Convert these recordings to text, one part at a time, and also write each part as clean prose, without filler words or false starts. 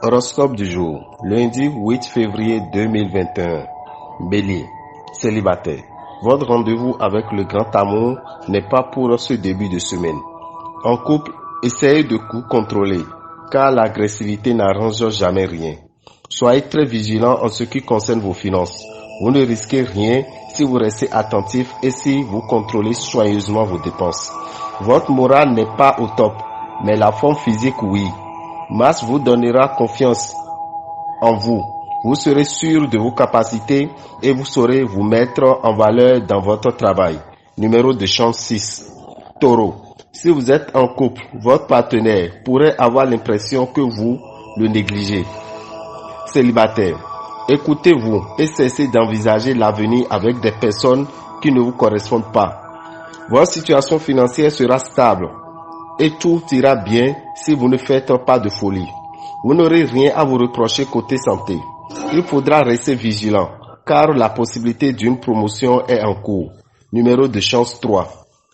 Horoscope du jour, lundi 8 février 2021. Bélier, célibataire. Votre rendez-vous avec le grand amour n'est pas pour ce début de semaine. En couple, essayez de vous contrôler, car l'agressivité n'arrange jamais rien. Soyez très vigilant en ce qui concerne vos finances. Vous ne risquez rien si vous restez attentif et si vous contrôlez soigneusement vos dépenses. Votre morale n'est pas au top, mais la forme physique, oui. Mars vous donnera confiance en vous. Vous serez sûr de vos capacités et vous saurez vous mettre en valeur dans votre travail. Numéro de chance 6. Taureau. Si vous êtes en couple, votre partenaire pourrait avoir l'impression que vous le négligez. Célibataire. Écoutez-vous et cessez d'envisager l'avenir avec des personnes qui ne vous correspondent pas. Votre situation financière sera stable et tout ira bien si vous ne faites pas de folie. Vous n'aurez rien à vous reprocher côté santé. Il faudra rester vigilant car la possibilité d'une promotion est en cours. Numéro de chance 3.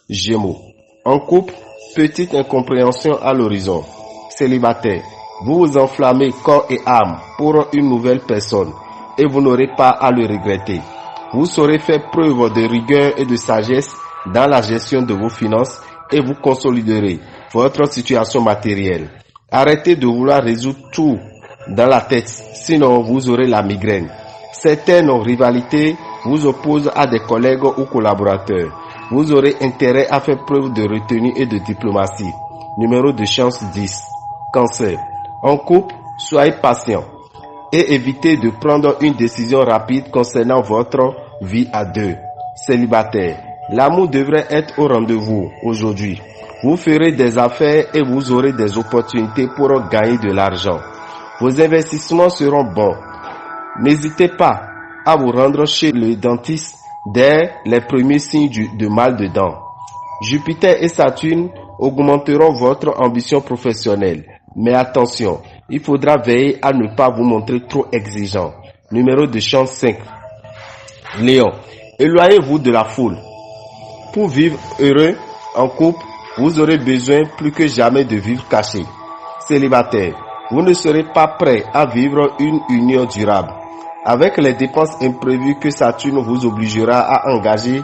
Gémeaux. En couple, petite incompréhension à l'horizon. Célibataire. Vous vous enflammez corps et âme pour une nouvelle personne et vous n'aurez pas à le regretter. Vous saurez faire preuve de rigueur et de sagesse dans la gestion de vos finances et vous consoliderez votre situation matérielle. Arrêtez de vouloir résoudre tout dans la tête, sinon vous aurez la migraine. Certaines rivalités vous opposent à des collègues ou collaborateurs. Vous aurez intérêt à faire preuve de retenue et de diplomatie. Numéro de chance 10. Cancer. En couple, soyez patient et évitez de prendre une décision rapide concernant votre vie à deux. Célibataire. L'amour devrait être au rendez-vous aujourd'hui. Vous ferez des affaires et vous aurez des opportunités pour gagner de l'argent. Vos investissements seront bons. N'hésitez pas à vous rendre chez le dentiste dès les premiers signes de mal de dents. Jupiter et Saturne augmenteront votre ambition professionnelle. Mais attention, il faudra veiller à ne pas vous montrer trop exigeant. Numéro de chance 5. Lion. Éloignez-vous de la foule. Pour vivre heureux en couple, vous aurez besoin plus que jamais de vivre caché. Célibataire, vous ne serez pas prêt à vivre une union durable. Avec les dépenses imprévues que Saturne vous obligera à engager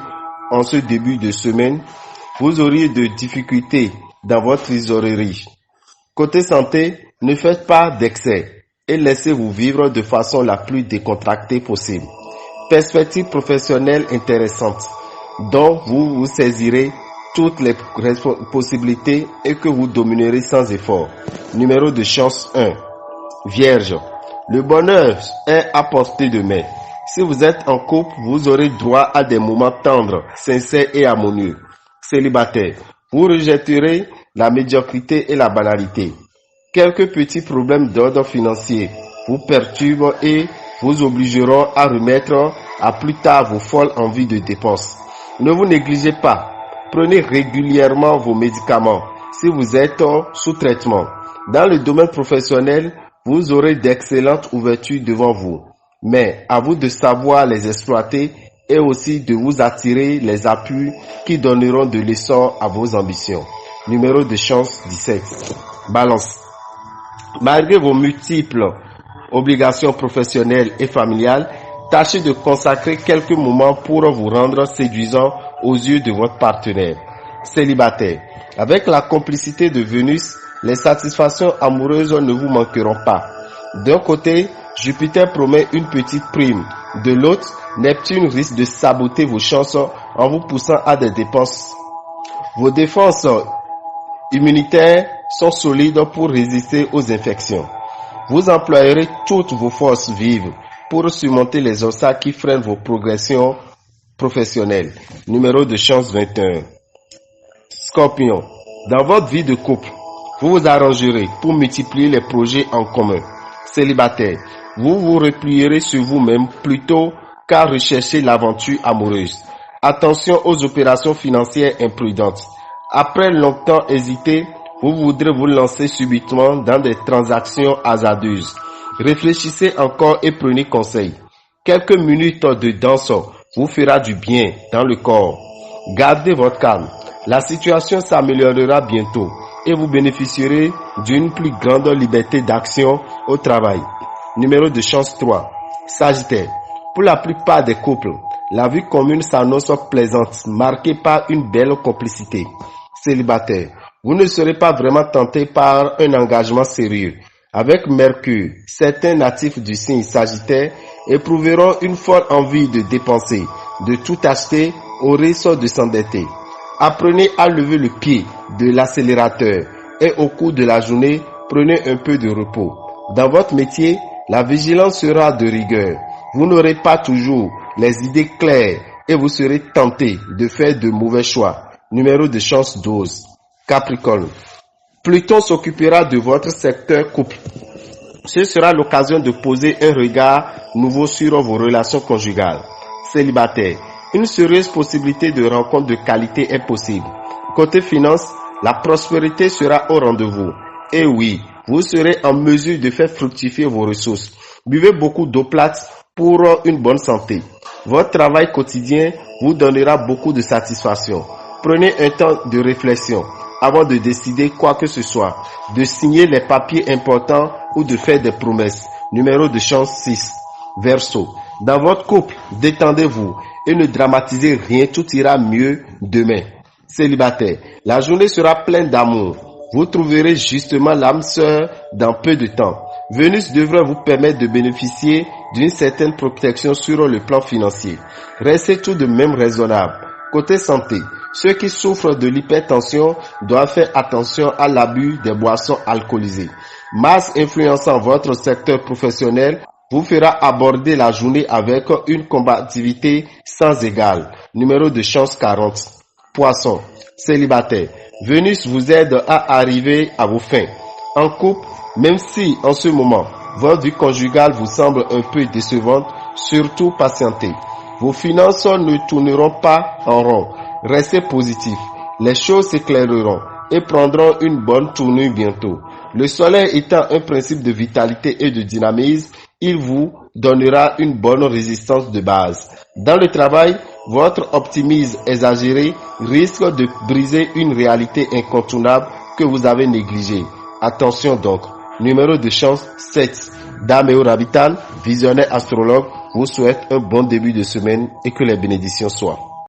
en ce début de semaine, vous auriez de difficultés dans votre trésorerie. Côté santé, ne faites pas d'excès et laissez-vous vivre de façon la plus décontractée possible. Perspectives professionnelles intéressantes dont vous vous saisirez toutes les possibilités et que vous dominerez sans effort. Numéro de chance 1. Vierge. Le bonheur est à portée de main. Si vous êtes en couple, vous aurez droit à des moments tendres, sincères et harmonieux. Célibataire. Vous rejetterez la médiocrité et la banalité. Quelques petits problèmes d'ordre financier vous perturbent et vous obligeront à remettre à plus tard vos folles envies de dépenses. Ne vous négligez pas. Prenez régulièrement vos médicaments si vous êtes sous traitement. Dans le domaine professionnel, vous aurez d'excellentes ouvertures devant vous. Mais à vous de savoir les exploiter et aussi de vous attirer les appuis qui donneront de l'essor à vos ambitions. Numéro de chance 17. Balance. Malgré vos multiples obligations professionnelles et familiales, tâchez de consacrer quelques moments pour vous rendre séduisant aux yeux de votre partenaire. Célibataire. Avec la complicité de Vénus, les satisfactions amoureuses ne vous manqueront pas. D'un côté, Jupiter promet une petite prime. De l'autre, Neptune risque de saboter vos chances en vous poussant à des dépenses. Vos défenses immunitaires sont solides pour résister aux infections. Vous employerez toutes vos forces vives pour surmonter les obstacles qui freinent vos progressions professionnelles. Numéro de chance 21. Scorpion. Dans votre vie de couple, vous vous arrangerez pour multiplier les projets en commun. Célibataire. Vous vous replierez sur vous-même plutôt qu'à rechercher l'aventure amoureuse. Attention aux opérations financières imprudentes. Après longtemps hésité, vous voudrez vous lancer subitement dans des transactions hasardeuses. Réfléchissez encore et prenez conseil. Quelques minutes de danse vous fera du bien dans le corps. Gardez votre calme. La situation s'améliorera bientôt et vous bénéficierez d'une plus grande liberté d'action au travail. Numéro de chance 3. Sagittaire. Pour la plupart des couples, la vie commune s'annonce plaisante, marquée par une belle complicité. Célibataire. Vous ne serez pas vraiment tenté par un engagement sérieux. Avec Mercure, certains natifs du signe Sagittaire éprouveront une forte envie de dépenser, de tout acheter au risque de s'endetter. Apprenez à lever le pied de l'accélérateur et au cours de la journée, prenez un peu de repos. Dans votre métier, la vigilance sera de rigueur. Vous n'aurez pas toujours les idées claires et vous serez tenté de faire de mauvais choix. Numéro de chance 12. Capricorne. Pluton s'occupera de votre secteur couple. Ce sera l'occasion de poser un regard nouveau sur vos relations conjugales. Célibataire. Une sérieuse possibilité de rencontre de qualité est possible. Côté finance, la prospérité sera au rendez-vous. Et oui, vous serez en mesure de faire fructifier vos ressources. Buvez beaucoup d'eau plate pour une bonne santé. Votre travail quotidien vous donnera beaucoup de satisfaction. Prenez un temps de réflexion avant de décider quoi que ce soit, de signer les papiers importants ou de faire des promesses. Numéro de chance 6. Verseau. Dans votre couple, détendez-vous et ne dramatisez rien, tout ira mieux demain. Célibataire. La journée sera pleine d'amour. Vous trouverez justement l'âme sœur dans peu de temps. Vénus devrait vous permettre de bénéficier d'une certaine protection sur le plan financier. Restez tout de même raisonnable. Côté santé, ceux qui souffrent de l'hypertension doivent faire attention à l'abus des boissons alcoolisées. Mars influençant votre secteur professionnel vous fera aborder la journée avec une combativité sans égale. Numéro de chance 40. Poisson. Célibataire. Vénus vous aide à arriver à vos fins. En couple, même si en ce moment, votre vie conjugale vous semble un peu décevante, surtout patientez. Vos finances ne tourneront pas en rond. Restez positif. Les choses s'éclaireront et prendront une bonne tournure bientôt. Le soleil étant un principe de vitalité et de dynamisme, il vous donnera une bonne résistance de base. Dans le travail, votre optimisme exagéré risque de briser une réalité incontournable que vous avez négligée. Attention donc. Numéro de chance 7. Dameo Rabitan, visionnaire astrologue, vous souhaite un bon début de semaine et que les bénédictions soient.